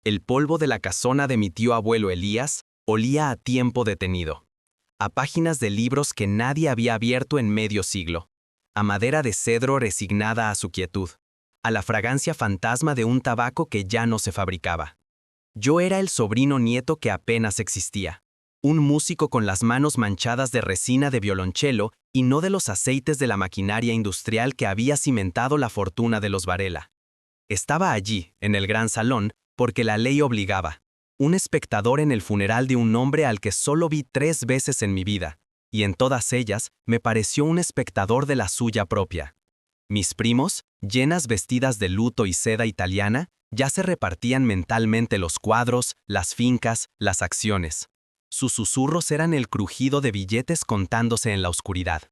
El polvo de la casona de mi tío abuelo Elías olía a tiempo detenido, a páginas de libros que nadie había abierto en medio siglo, a madera de cedro resignada a su quietud, a la fragancia fantasma de un tabaco que ya no se fabricaba. Yo era el sobrino nieto que apenas existía, un músico con las manos manchadas de resina de violonchelo y no de los aceites de la maquinaria industrial que había cimentado la fortuna de los Varela. Estaba allí, en el gran salón, porque la ley obligaba, un espectador en el funeral de un hombre al que solo vi 3 veces en mi vida, y en todas ellas me pareció un espectador de la suya propia. Mis primos, llenas vestidas de luto y seda italiana, ya se repartían mentalmente los cuadros, las fincas, las acciones. Sus susurros eran el crujido de billetes contándose en la oscuridad.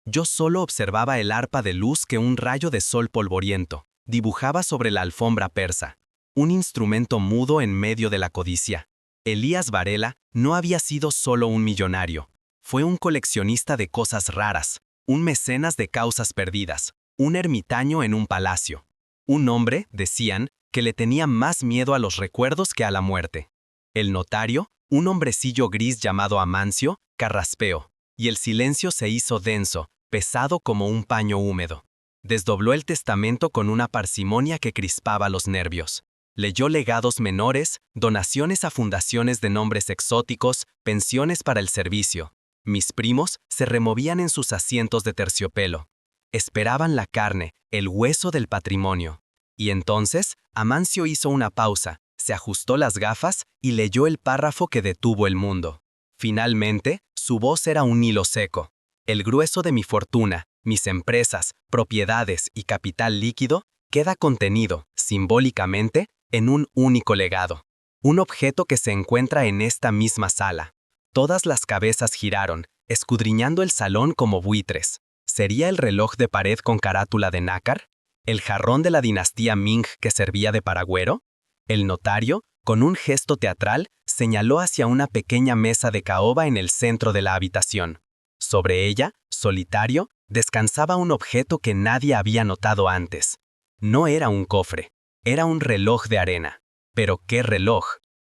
Yo solo observaba el arpa de luz que un rayo de sol polvoriento dibujaba sobre la alfombra persa, un instrumento mudo en medio de la codicia. Elías Varela no había sido solo un millonario, fue un coleccionista de cosas raras, un mecenas de causas perdidas, un ermitaño en un palacio. Un hombre, decían, que le tenía más miedo a los recuerdos que a la muerte. El notario, un hombrecillo gris llamado Amancio, carraspeó, y el silencio se hizo denso, pesado como un paño húmedo. Desdobló el testamento con una parsimonia que crispaba los nervios. Leyó legados menores, donaciones a fundaciones de nombres exóticos, pensiones para el servicio. Mis primos se removían en sus asientos de terciopelo. Esperaban la carne, el hueso del patrimonio. Y entonces, Amancio hizo una pausa, se ajustó las gafas y leyó el párrafo que detuvo el mundo. Finalmente, su voz era un hilo seco. El grueso de mi fortuna, mis empresas, propiedades y capital líquido, queda contenido, simbólicamente, en un único legado. Un objeto que se encuentra en esta misma sala. Todas las cabezas giraron, escudriñando el salón como buitres. ¿Sería el reloj de pared con carátula de nácar? ¿El jarrón de la dinastía Ming que servía de paragüero? El notario, con un gesto teatral, señaló hacia una pequeña mesa de caoba en el centro de la habitación. Sobre ella, solitario, descansaba un objeto que nadie había notado antes. No era un cofre, era un reloj de arena. Pero ¿qué reloj?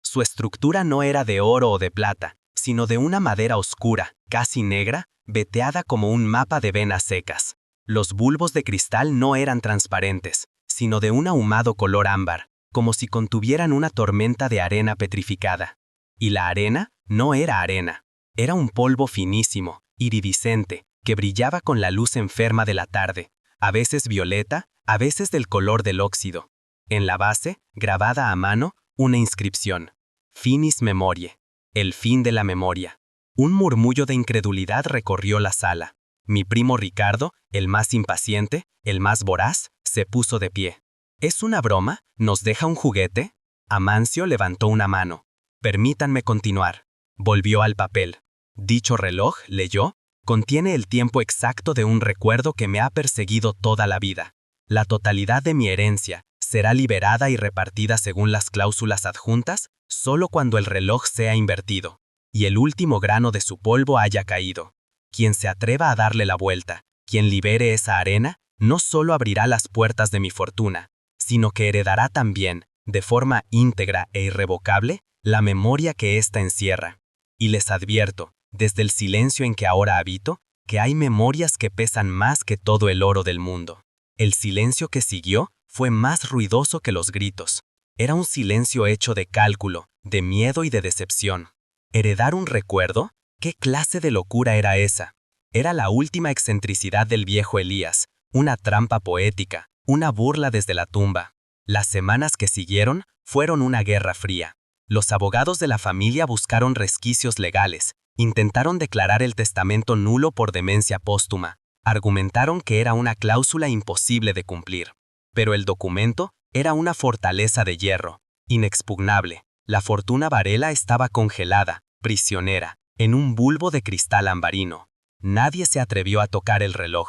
Su estructura no era de oro o de plata, sino de una madera oscura, casi negra, veteada como un mapa de venas secas. Los bulbos de cristal no eran transparentes, sino de un ahumado color ámbar, como si contuvieran una tormenta de arena petrificada. Y la arena no era arena, era un polvo finísimo, iridiscente, que brillaba con la luz enferma de la tarde, a veces violeta, a veces del color del óxido. En la base, grabada a mano, una inscripción: Finis Memoriae, el fin de la memoria. Un murmullo de incredulidad recorrió la sala. Mi primo Ricardo, el más impaciente, el más voraz, se puso de pie. ¿Es una broma? ¿Nos deja un juguete? Amancio levantó una mano. Permítanme continuar. Volvió al papel. Dicho reloj, leyó, contiene el tiempo exacto de un recuerdo que me ha perseguido toda la vida. La totalidad de mi herencia será liberada y repartida según las cláusulas adjuntas solo cuando el reloj sea invertido y el último grano de su polvo haya caído. Quien se atreva a darle la vuelta, quien libere esa arena, no solo abrirá las puertas de mi fortuna, sino que heredará también, de forma íntegra e irrevocable, la memoria que ésta encierra. Y les advierto, desde el silencio en que ahora habito, que hay memorias que pesan más que todo el oro del mundo. El silencio que siguió fue más ruidoso que los gritos. Era un silencio hecho de cálculo, de miedo y de decepción. ¿Heredar un recuerdo? ¿Qué clase de locura era esa? Era la última excentricidad del viejo Elías, una trampa poética, una burla desde la tumba. Las semanas que siguieron fueron una guerra fría. Los abogados de la familia buscaron resquicios legales, intentaron declarar el testamento nulo por demencia póstuma, argumentaron que era una cláusula imposible de cumplir. Pero el documento era una fortaleza de hierro, inexpugnable. La fortuna Varela estaba congelada, prisionera, en un bulbo de cristal ambarino. Nadie se atrevió a tocar el reloj.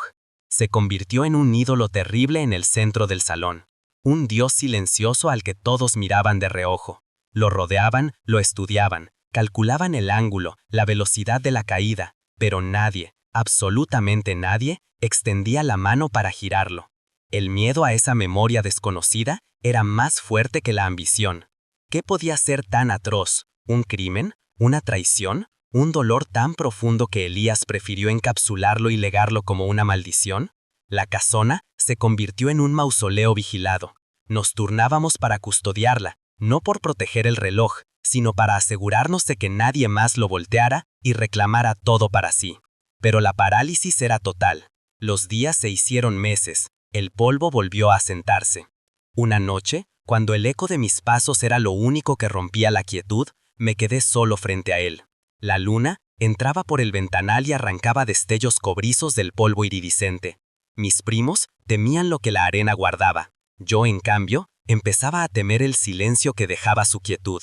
Se convirtió en un ídolo terrible en el centro del salón. Un dios silencioso al que todos miraban de reojo. Lo rodeaban, lo estudiaban, calculaban el ángulo, la velocidad de la caída, pero nadie, absolutamente nadie, extendía la mano para girarlo. El miedo a esa memoria desconocida era más fuerte que la ambición. ¿Qué podía ser tan atroz? ¿Un crimen? ¿Una traición? ¿Un dolor tan profundo que Elías prefirió encapsularlo y legarlo como una maldición? La casona se convirtió en un mausoleo vigilado. Nos turnábamos para custodiarla, no por proteger el reloj, sino para asegurarnos de que nadie más lo volteara y reclamara todo para sí. Pero la parálisis era total. Los días se hicieron meses, el polvo volvió a sentarse. Una noche, cuando el eco de mis pasos era lo único que rompía la quietud, me quedé solo frente a él. La luna entraba por el ventanal y arrancaba destellos cobrizos del polvo iridiscente. Mis primos temían lo que la arena guardaba. Yo, en cambio, empezaba a temer el silencio que dejaba su quietud.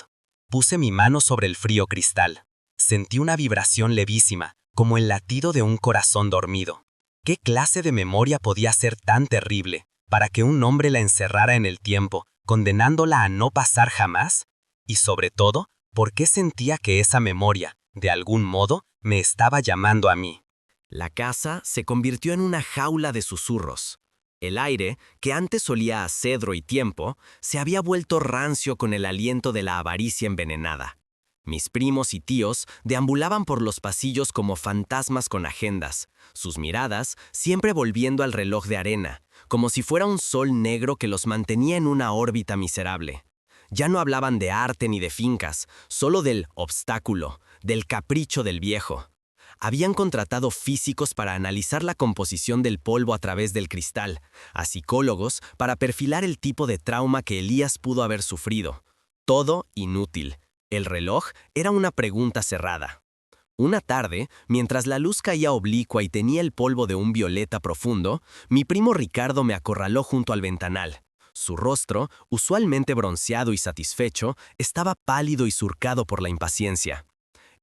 Puse mi mano sobre el frío cristal. Sentí una vibración levísima, como el latido de un corazón dormido. ¿Qué clase de memoria podía ser tan terrible para que un hombre la encerrara en el tiempo, condenándola a no pasar jamás? Y sobre todo, ¿por qué sentía que esa memoria, de algún modo, me estaba llamando a mí? La casa se convirtió en una jaula de susurros. El aire, que antes olía a cedro y tiempo, se había vuelto rancio con el aliento de la avaricia envenenada. Mis primos y tíos deambulaban por los pasillos como fantasmas con agendas, sus miradas siempre volviendo al reloj de arena, como si fuera un sol negro que los mantenía en una órbita miserable. Ya no hablaban de arte ni de fincas, solo del obstáculo, del capricho del viejo. Habían contratado físicos para analizar la composición del polvo a través del cristal, a psicólogos para perfilar el tipo de trauma que Elías pudo haber sufrido. Todo inútil. El reloj era una pregunta cerrada. Una tarde, mientras la luz caía oblicua y tenía el polvo de un violeta profundo, mi primo Ricardo me acorraló junto al ventanal. Su rostro, usualmente bronceado y satisfecho, estaba pálido y surcado por la impaciencia.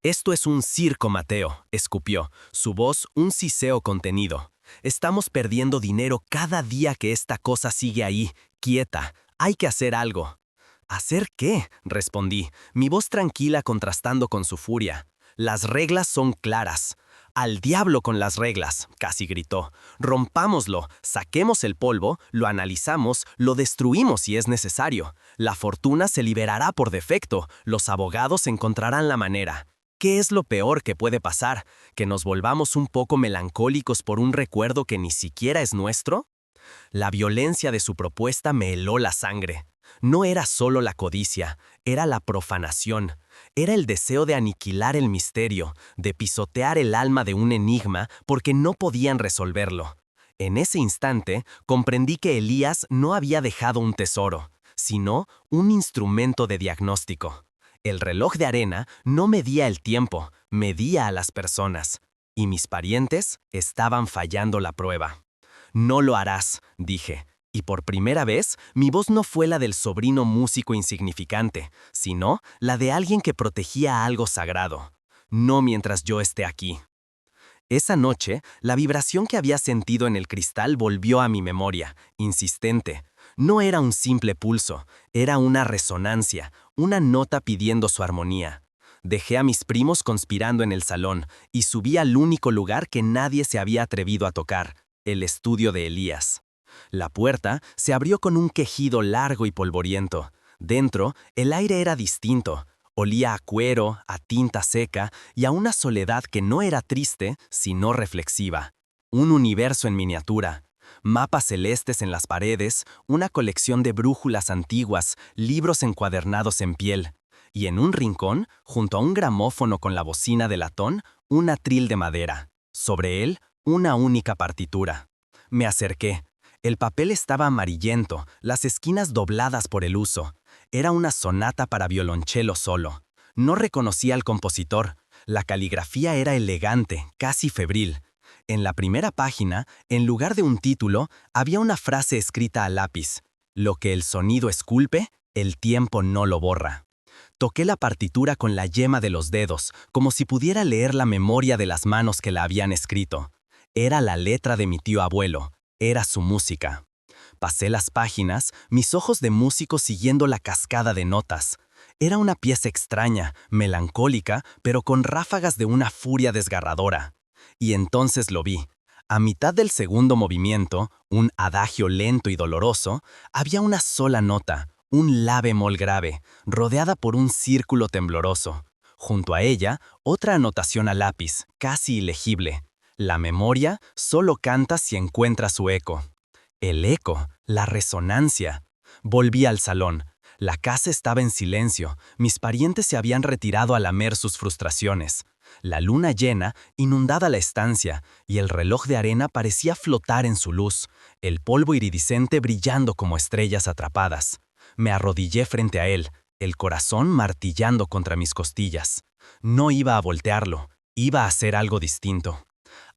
«Esto es un circo, Mateo», escupió, su voz un siseo contenido. «Estamos perdiendo dinero cada día que esta cosa sigue ahí, quieta. Hay que hacer algo». «¿Hacer qué?», respondí, mi voz tranquila contrastando con su furia. «Las reglas son claras». «Al diablo con las reglas», casi gritó. «Rompámoslo, saquemos el polvo, lo analizamos, lo destruimos si es necesario. La fortuna se liberará por defecto, los abogados encontrarán la manera». ¿Qué es lo peor que puede pasar? ¿Que nos volvamos un poco melancólicos por un recuerdo que ni siquiera es nuestro? La violencia de su propuesta me heló la sangre. No era solo la codicia, era la profanación. Era el deseo de aniquilar el misterio, de pisotear el alma de un enigma porque no podían resolverlo. En ese instante, comprendí que Elías no había dejado un tesoro, sino un instrumento de diagnóstico. El reloj de arena no medía el tiempo, medía a las personas. Y mis parientes estaban fallando la prueba. «No lo harás», dije. Y por primera vez, mi voz no fue la del sobrino músico insignificante, sino la de alguien que protegía algo sagrado. «No mientras yo esté aquí». Esa noche, la vibración que había sentido en el cristal volvió a mi memoria, insistente. No era un simple pulso, era una resonancia, una nota pidiendo su armonía. Dejé a mis primos conspirando en el salón y subí al único lugar que nadie se había atrevido a tocar, el estudio de Elías. La puerta se abrió con un quejido largo y polvoriento. Dentro, el aire era distinto. Olía a cuero, a tinta seca y a una soledad que no era triste, sino reflexiva. Un universo en miniatura. Mapas celestes en las paredes, una colección de brújulas antiguas, libros encuadernados en piel. Y en un rincón, junto a un gramófono con la bocina de latón, un atril de madera. Sobre él, una única partitura. Me acerqué. El papel estaba amarillento, las esquinas dobladas por el uso. Era una sonata para violonchelo solo. No reconocía al compositor. La caligrafía era elegante, casi febril. En la primera página, en lugar de un título, había una frase escrita a lápiz. «Lo que el sonido esculpe, el tiempo no lo borra». Toqué la partitura con la yema de los dedos, como si pudiera leer la memoria de las manos que la habían escrito. Era la letra de mi tío abuelo, era su música. Pasé las páginas, mis ojos de músico siguiendo la cascada de notas. Era una pieza extraña, melancólica, pero con ráfagas de una furia desgarradora. Y entonces lo vi. A mitad del segundo movimiento, un adagio lento y doloroso, había una sola nota, un la bemol grave, rodeada por un círculo tembloroso. Junto a ella, otra anotación a lápiz, casi ilegible. La memoria solo canta si encuentra su eco. El eco, la resonancia. Volví al salón. La casa estaba en silencio. Mis parientes se habían retirado a lamer sus frustraciones. La luna llena inundaba la estancia y el reloj de arena parecía flotar en su luz, el polvo iridiscente brillando como estrellas atrapadas. Me arrodillé frente a él, el corazón martillando contra mis costillas. No iba a voltearlo, iba a hacer algo distinto.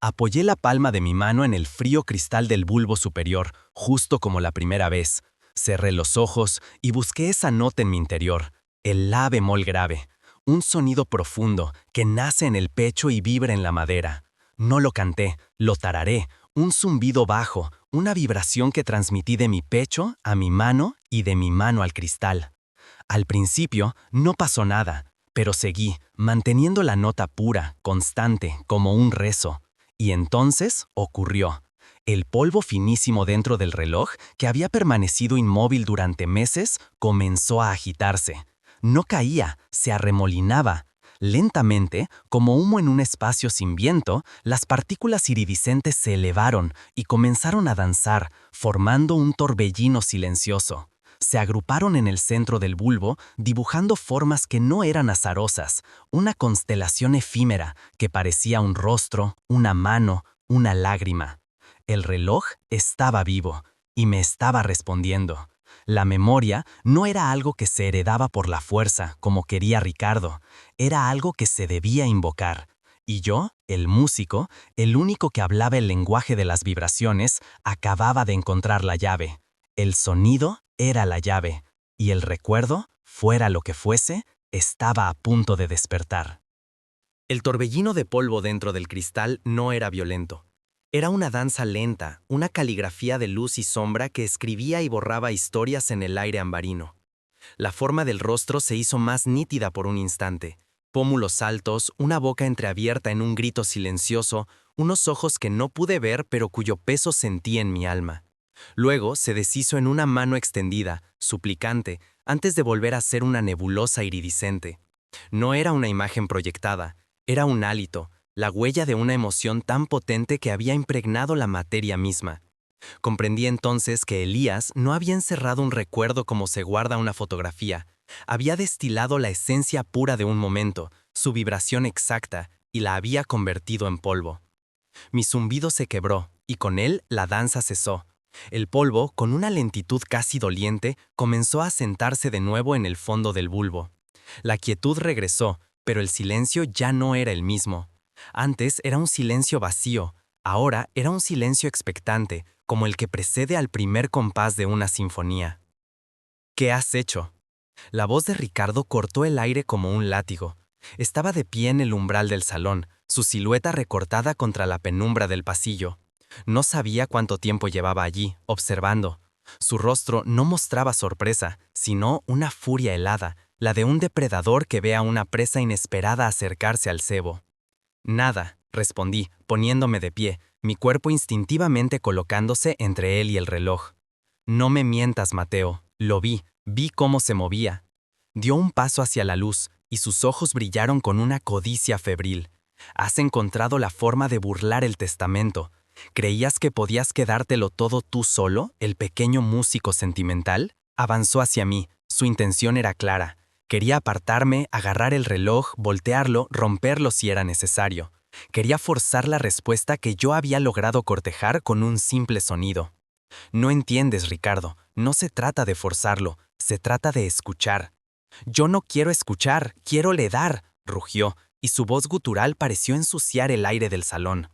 Apoyé la palma de mi mano en el frío cristal del bulbo superior, justo como la primera vez. Cerré los ojos y busqué esa nota en mi interior, el la bemol grave, un sonido profundo que nace en el pecho y vibra en la madera. No lo canté, lo tararé, un zumbido bajo, una vibración que transmití de mi pecho a mi mano y de mi mano al cristal. Al principio no pasó nada, pero seguí, manteniendo la nota pura, constante, como un rezo. Y entonces ocurrió. El polvo finísimo dentro del reloj, que había permanecido inmóvil durante meses, comenzó a agitarse. No caía, se arremolinaba. Lentamente, como humo en un espacio sin viento, las partículas iridiscentes se elevaron y comenzaron a danzar, formando un torbellino silencioso. Se agruparon en el centro del bulbo, dibujando formas que no eran azarosas, una constelación efímera que parecía un rostro, una mano, una lágrima. El reloj estaba vivo y me estaba respondiendo. La memoria no era algo que se heredaba por la fuerza, como quería Ricardo, era algo que se debía invocar. Y yo, el músico, el único que hablaba el lenguaje de las vibraciones, acababa de encontrar la llave. El sonido era la llave, y el recuerdo, fuera lo que fuese, estaba a punto de despertar. El torbellino de polvo dentro del cristal no era violento. Era una danza lenta, una caligrafía de luz y sombra que escribía y borraba historias en el aire ambarino. La forma del rostro se hizo más nítida por un instante. Pómulos altos, una boca entreabierta en un grito silencioso, unos ojos que no pude ver pero cuyo peso sentí en mi alma. Luego se deshizo en una mano extendida, suplicante, antes de volver a ser una nebulosa iridiscente. No era una imagen proyectada, era un hálito, la huella de una emoción tan potente que había impregnado la materia misma. Comprendí entonces que Elías no había encerrado un recuerdo como se guarda una fotografía, había destilado la esencia pura de un momento, su vibración exacta, y la había convertido en polvo. Mi zumbido se quebró, y con él la danza cesó. El polvo, con una lentitud casi doliente, comenzó a sentarse de nuevo en el fondo del bulbo. La quietud regresó, pero el silencio ya no era el mismo. Antes era un silencio vacío, ahora era un silencio expectante, como el que precede al primer compás de una sinfonía. ¿Qué has hecho? La voz de Ricardo cortó el aire como un látigo. Estaba de pie en el umbral del salón, su silueta recortada contra la penumbra del pasillo. No sabía cuánto tiempo llevaba allí, observando. Su rostro no mostraba sorpresa, sino una furia helada, la de un depredador que ve a una presa inesperada acercarse al cebo. Nada, respondí, poniéndome de pie, mi cuerpo instintivamente colocándose entre él y el reloj. No me mientas, Mateo, lo vi cómo se movía. Dio un paso hacia la luz, y sus ojos brillaron con una codicia febril. Has encontrado la forma de burlar el testamento. ¿Creías que podías quedártelo todo tú solo, el pequeño músico sentimental? Avanzó hacia mí, su intención era clara. Quería apartarme, agarrar el reloj, voltearlo, romperlo si era necesario. Quería forzar la respuesta que yo había logrado cortejar con un simple sonido. No entiendes, Ricardo, no se trata de forzarlo, se trata de escuchar. Yo no quiero escuchar, quiero ledar, rugió, y su voz gutural pareció ensuciar el aire del salón.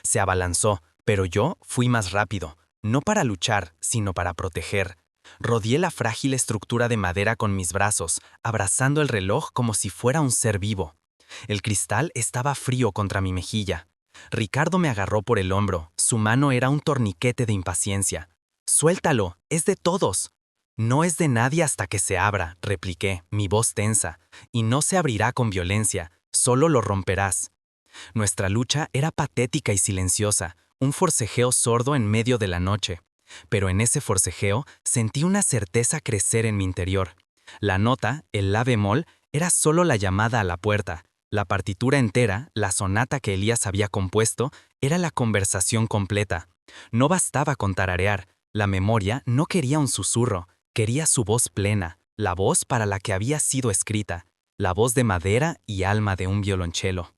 Se abalanzó, pero yo fui más rápido, no para luchar, sino para proteger. Rodeé la frágil estructura de madera con mis brazos, abrazando el reloj como si fuera un ser vivo. El cristal estaba frío contra mi mejilla. Ricardo me agarró por el hombro, su mano era un torniquete de impaciencia. «Suéltalo, es de todos». «No es de nadie hasta que se abra», repliqué, mi voz tensa, «y no se abrirá con violencia, solo lo romperás». Nuestra lucha era patética y silenciosa, un forcejeo sordo en medio de la noche. Pero en ese forcejeo sentí una certeza crecer en mi interior. La nota, el la bemol, era solo la llamada a la puerta. La partitura entera, la sonata que Elías había compuesto, era la conversación completa. No bastaba con tararear. La memoria no quería un susurro, quería su voz plena, la voz para la que había sido escrita, la voz de madera y alma de un violonchelo.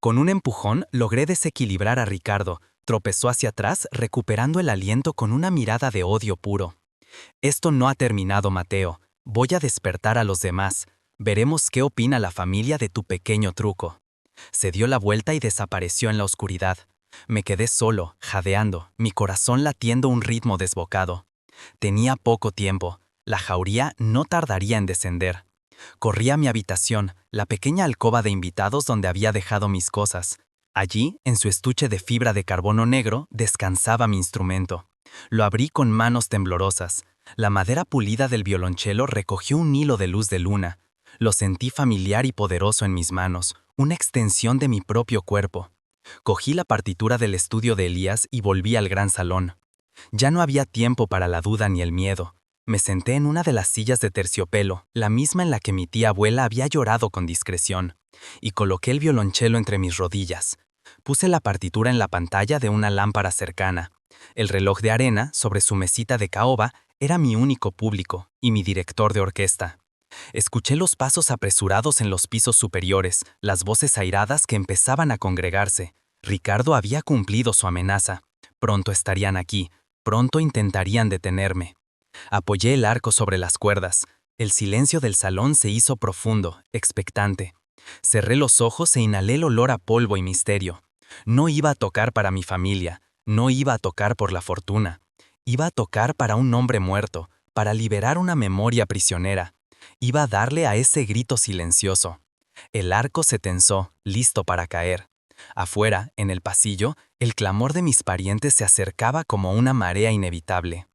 Con un empujón logré desequilibrar a Ricardo. Tropezó hacia atrás, recuperando el aliento con una mirada de odio puro. Esto no ha terminado, Mateo. Voy a despertar a los demás. Veremos qué opina la familia de tu pequeño truco. Se dio la vuelta y desapareció en la oscuridad. Me quedé solo, jadeando, mi corazón latiendo un ritmo desbocado. Tenía poco tiempo. La jauría no tardaría en descender. Corrí a mi habitación, la pequeña alcoba de invitados donde había dejado mis cosas. Allí, en su estuche de fibra de carbono negro, descansaba mi instrumento. Lo abrí con manos temblorosas. La madera pulida del violonchelo recogió un hilo de luz de luna. Lo sentí familiar y poderoso en mis manos, una extensión de mi propio cuerpo. Cogí la partitura del estudio de Elías y volví al gran salón. Ya no había tiempo para la duda ni el miedo. Me senté en una de las sillas de terciopelo, la misma en la que mi tía abuela había llorado con discreción, y coloqué el violonchelo entre mis rodillas. Puse la partitura en la pantalla de una lámpara cercana. El reloj de arena, sobre su mesita de caoba, era mi único público y mi director de orquesta. Escuché los pasos apresurados en los pisos superiores, las voces airadas que empezaban a congregarse. Ricardo había cumplido su amenaza. Pronto estarían aquí, pronto intentarían detenerme. Apoyé el arco sobre las cuerdas. El silencio del salón se hizo profundo, expectante. Cerré los ojos e inhalé el olor a polvo y misterio. No iba a tocar para mi familia, no iba a tocar por la fortuna. Iba a tocar para un hombre muerto, para liberar una memoria prisionera. Iba a darle a ese grito silencioso. El arco se tensó, listo para caer. Afuera, en el pasillo, el clamor de mis parientes se acercaba como una marea inevitable.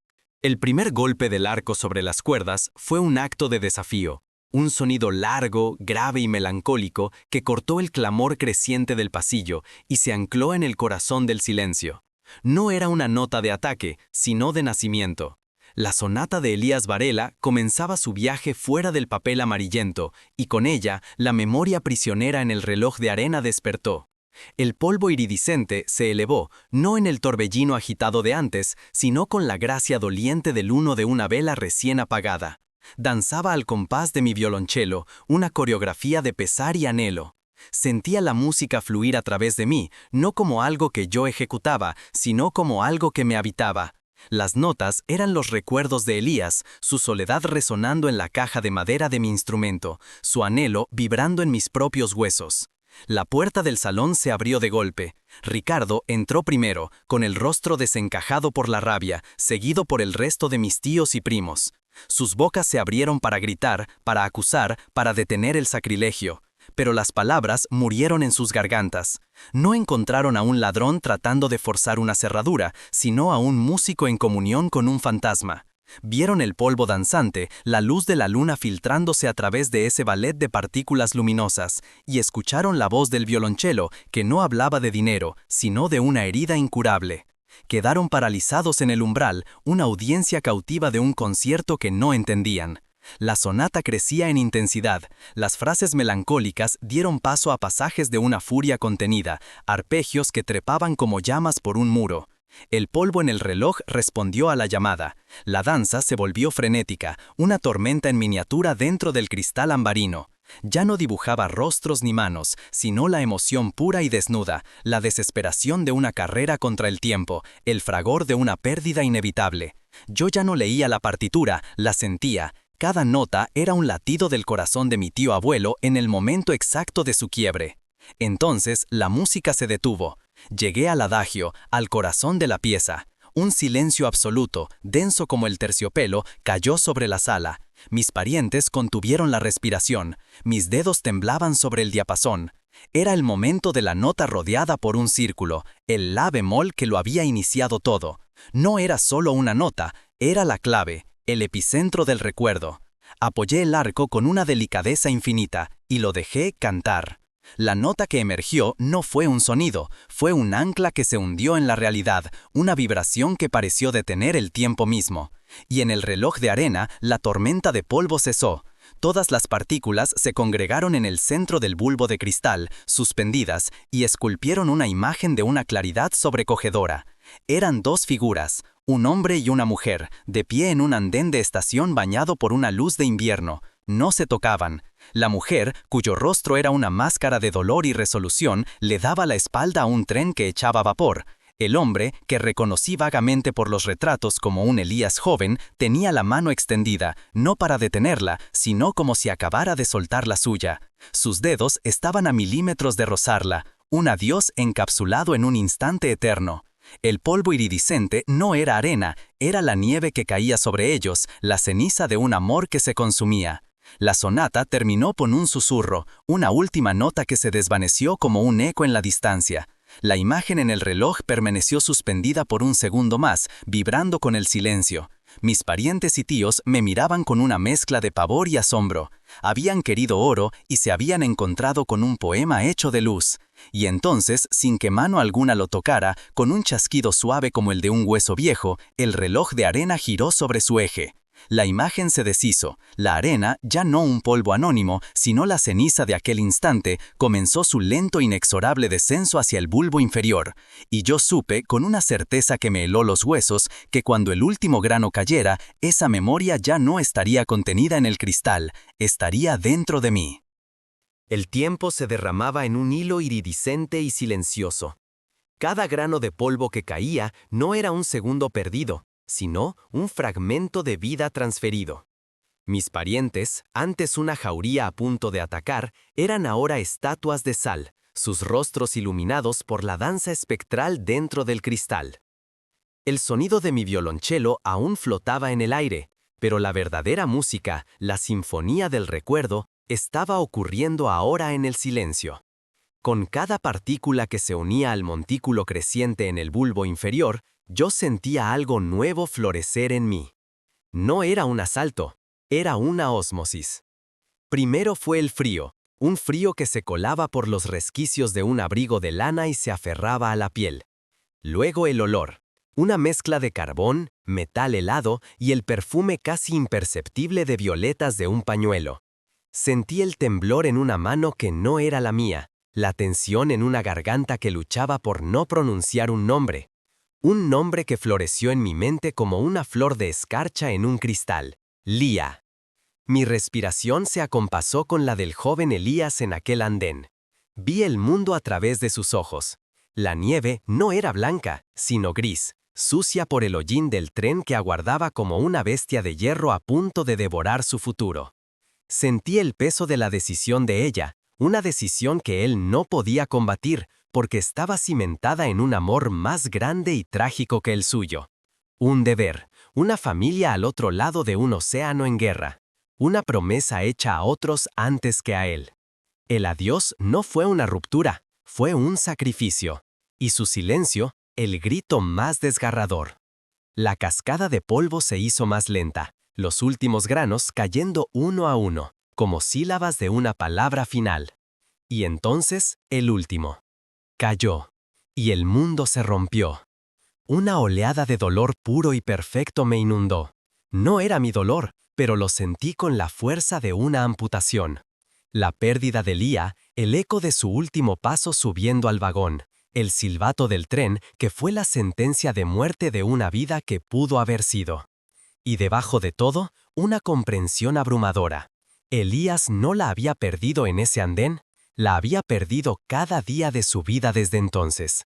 El primer golpe del arco sobre las cuerdas fue un acto de desafío, un sonido largo, grave y melancólico que cortó el clamor creciente del pasillo y se ancló en el corazón del silencio. No era una nota de ataque, sino de nacimiento. La sonata de Elías Varela comenzaba su viaje fuera del papel amarillento, y con ella la memoria prisionera en el reloj de arena despertó. El polvo iridiscente se elevó, no en el torbellino agitado de antes, sino con la gracia doliente del humo de una vela recién apagada. Danzaba al compás de mi violonchelo, una coreografía de pesar y anhelo. Sentía la música fluir a través de mí, no como algo que yo ejecutaba, sino como algo que me habitaba. Las notas eran los recuerdos de Elías, su soledad resonando en la caja de madera de mi instrumento, su anhelo vibrando en mis propios huesos. La puerta del salón se abrió de golpe. Ricardo entró primero, con el rostro desencajado por la rabia, seguido por el resto de mis tíos y primos. Sus bocas se abrieron para gritar, para acusar, para detener el sacrilegio. Pero las palabras murieron en sus gargantas. No encontraron a un ladrón tratando de forzar una cerradura, sino a un músico en comunión con un fantasma. Vieron el polvo danzante, la luz de la luna filtrándose a través de ese ballet de partículas luminosas, y escucharon la voz del violonchelo, que no hablaba de dinero, sino de una herida incurable. Quedaron paralizados en el umbral, una audiencia cautiva de un concierto que no entendían. La sonata crecía en intensidad, las frases melancólicas dieron paso a pasajes de una furia contenida, arpegios que trepaban como llamas por un muro. El polvo en el reloj respondió a la llamada. La danza se volvió frenética, una tormenta en miniatura dentro del cristal ambarino. Ya no dibujaba rostros ni manos, sino la emoción pura y desnuda, la desesperación de una carrera contra el tiempo, el fragor de una pérdida inevitable. Yo ya no leía la partitura, la sentía. Cada nota era un latido del corazón de mi tío abuelo en el momento exacto de su quiebre. Entonces la música se detuvo. Llegué al adagio, al corazón de la pieza. Un silencio absoluto, denso como el terciopelo, cayó sobre la sala. Mis parientes contuvieron la respiración. Mis dedos temblaban sobre el diapasón. Era el momento de la nota rodeada por un círculo, el la bemol que lo había iniciado todo. No era solo una nota, era la clave, el epicentro del recuerdo. Apoyé el arco con una delicadeza infinita y lo dejé cantar. La nota que emergió no fue un sonido, fue un ancla que se hundió en la realidad, una vibración que pareció detener el tiempo mismo. Y en el reloj de arena, la tormenta de polvo cesó. Todas las partículas se congregaron en el centro del bulbo de cristal, suspendidas, y esculpieron una imagen de una claridad sobrecogedora. Eran dos figuras, un hombre y una mujer, de pie en un andén de estación bañado por una luz de invierno. No se tocaban. La mujer, cuyo rostro era una máscara de dolor y resolución, le daba la espalda a un tren que echaba vapor. El hombre, que reconocí vagamente por los retratos como un Elías joven, tenía la mano extendida, no para detenerla, sino como si acabara de soltar la suya. Sus dedos estaban a milímetros de rozarla, un adiós encapsulado en un instante eterno. El polvo iridiscente no era arena, era la nieve que caía sobre ellos, la ceniza de un amor que se consumía. La sonata terminó con un susurro, una última nota que se desvaneció como un eco en la distancia. La imagen en el reloj permaneció suspendida por un segundo más, vibrando con el silencio. Mis parientes y tíos me miraban con una mezcla de pavor y asombro. Habían querido oro y se habían encontrado con un poema hecho de luz. Y entonces, sin que mano alguna lo tocara, con un chasquido suave como el de un hueso viejo, el reloj de arena giró sobre su eje. La imagen se deshizo. La arena, ya no un polvo anónimo, sino la ceniza de aquel instante, comenzó su lento inexorable descenso hacia el bulbo inferior. Y yo supe, con una certeza que me heló los huesos, que cuando el último grano cayera, esa memoria ya no estaría contenida en el cristal, estaría dentro de mí. El tiempo se derramaba en un hilo iridiscente y silencioso. Cada grano de polvo que caía no era un segundo perdido, sino un fragmento de vida transferido. Mis parientes, antes una jauría a punto de atacar, eran ahora estatuas de sal, sus rostros iluminados por la danza espectral dentro del cristal. El sonido de mi violonchelo aún flotaba en el aire, pero la verdadera música, la sinfonía del recuerdo, estaba ocurriendo ahora en el silencio. Con cada partícula que se unía al montículo creciente en el bulbo inferior, yo sentía algo nuevo florecer en mí. No era un asalto, era una ósmosis. Primero fue el frío, un frío que se colaba por los resquicios de un abrigo de lana y se aferraba a la piel. Luego el olor, una mezcla de carbón, metal helado y el perfume casi imperceptible de violetas de un pañuelo. Sentí el temblor en una mano que no era la mía, la tensión en una garganta que luchaba por no pronunciar un nombre que floreció en mi mente como una flor de escarcha en un cristal, Lía. Mi respiración se acompasó con la del joven Elías en aquel andén. Vi el mundo a través de sus ojos. La nieve no era blanca, sino gris, sucia por el hollín del tren que aguardaba como una bestia de hierro a punto de devorar su futuro. Sentí el peso de la decisión de ella, una decisión que él no podía combatir, porque estaba cimentada en un amor más grande y trágico que el suyo. Un deber, una familia al otro lado de un océano en guerra, una promesa hecha a otros antes que a él. El adiós no fue una ruptura, fue un sacrificio, y su silencio, el grito más desgarrador. La cascada de polvo se hizo más lenta, los últimos granos cayendo uno a uno, como sílabas de una palabra final. Y entonces, el último. Cayó, y el mundo se rompió. Una oleada de dolor puro y perfecto me inundó. No era mi dolor, pero lo sentí con la fuerza de una amputación. La pérdida de Lía, el eco de su último paso subiendo al vagón, el silbato del tren que fue la sentencia de muerte de una vida que pudo haber sido. Y debajo de todo, una comprensión abrumadora. Elías no la había perdido en ese andén, la había perdido cada día de su vida desde entonces.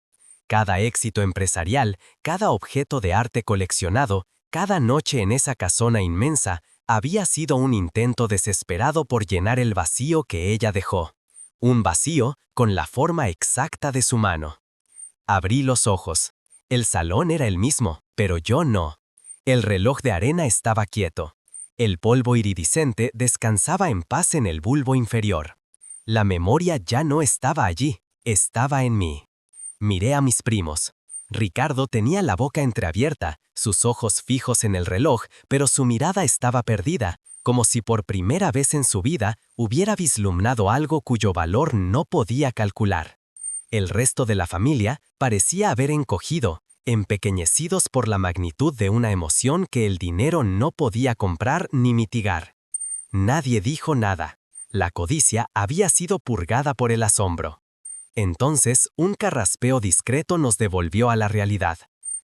Cada éxito empresarial, cada objeto de arte coleccionado, cada noche en esa casona inmensa, había sido un intento desesperado por llenar el vacío que ella dejó. Un vacío con la forma exacta de su mano. Abrí los ojos. El salón era el mismo, pero yo no. El reloj de arena estaba quieto. El polvo iridiscente descansaba en paz en el bulbo inferior. La memoria ya no estaba allí, estaba en mí. Miré a mis primos. Ricardo tenía la boca entreabierta, sus ojos fijos en el reloj, pero su mirada estaba perdida, como si por primera vez en su vida hubiera vislumbrado algo cuyo valor no podía calcular. El resto de la familia parecía haber encogido, empequeñecidos por la magnitud de una emoción que el dinero no podía comprar ni mitigar. Nadie dijo nada. La codicia había sido purgada por el asombro. Entonces, un carraspeo discreto nos devolvió a la realidad.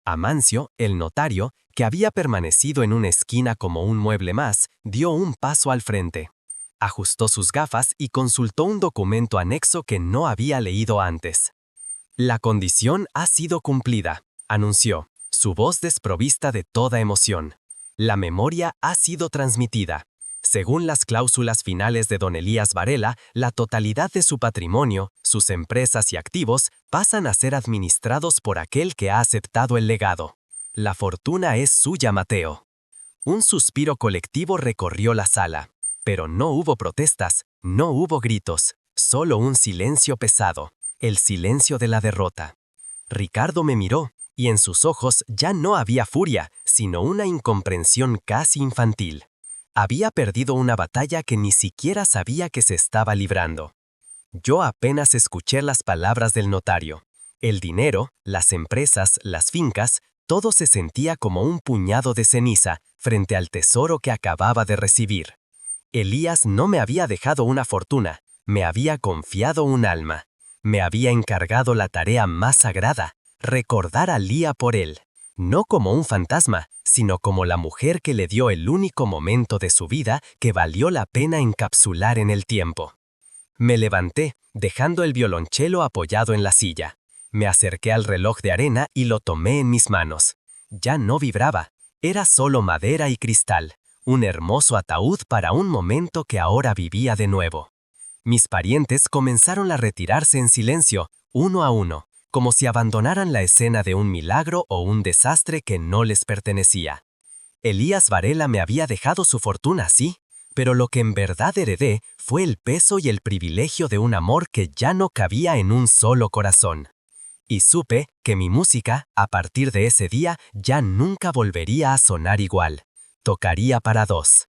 Amancio, el notario, que había permanecido en una esquina como un mueble más, dio un paso al frente. Ajustó sus gafas y consultó un documento anexo que no había leído antes. «La condición ha sido cumplida», anunció, su voz desprovista de toda emoción. «La memoria ha sido transmitida. Según las cláusulas finales de don Elías Varela, la totalidad de su patrimonio, sus empresas y activos pasan a ser administrados por aquel que ha aceptado el legado. La fortuna es suya, Mateo». Un suspiro colectivo recorrió la sala, pero no hubo protestas, no hubo gritos, solo un silencio pesado, el silencio de la derrota. Ricardo me miró, y en sus ojos ya no había furia, sino una incomprensión casi infantil. Había perdido una batalla que ni siquiera sabía que se estaba librando. Yo apenas escuché las palabras del notario. El dinero, las empresas, las fincas, todo se sentía como un puñado de ceniza frente al tesoro que acababa de recibir. Elías no me había dejado una fortuna, me había confiado un alma. Me había encargado la tarea más sagrada, recordar a Lía por él. No como un fantasma, sino como la mujer que le dio el único momento de su vida que valió la pena encapsular en el tiempo. Me levanté, dejando el violonchelo apoyado en la silla. Me acerqué al reloj de arena y lo tomé en mis manos. Ya no vibraba, era solo madera y cristal, un hermoso ataúd para un momento que ahora vivía de nuevo. Mis parientes comenzaron a retirarse en silencio, uno a uno, como si abandonaran la escena de un milagro o un desastre que no les pertenecía. Elías Varela me había dejado su fortuna, sí, pero lo que en verdad heredé fue el peso y el privilegio de un amor que ya no cabía en un solo corazón. Y supe que mi música, a partir de ese día, ya nunca volvería a sonar igual. Tocaría para dos.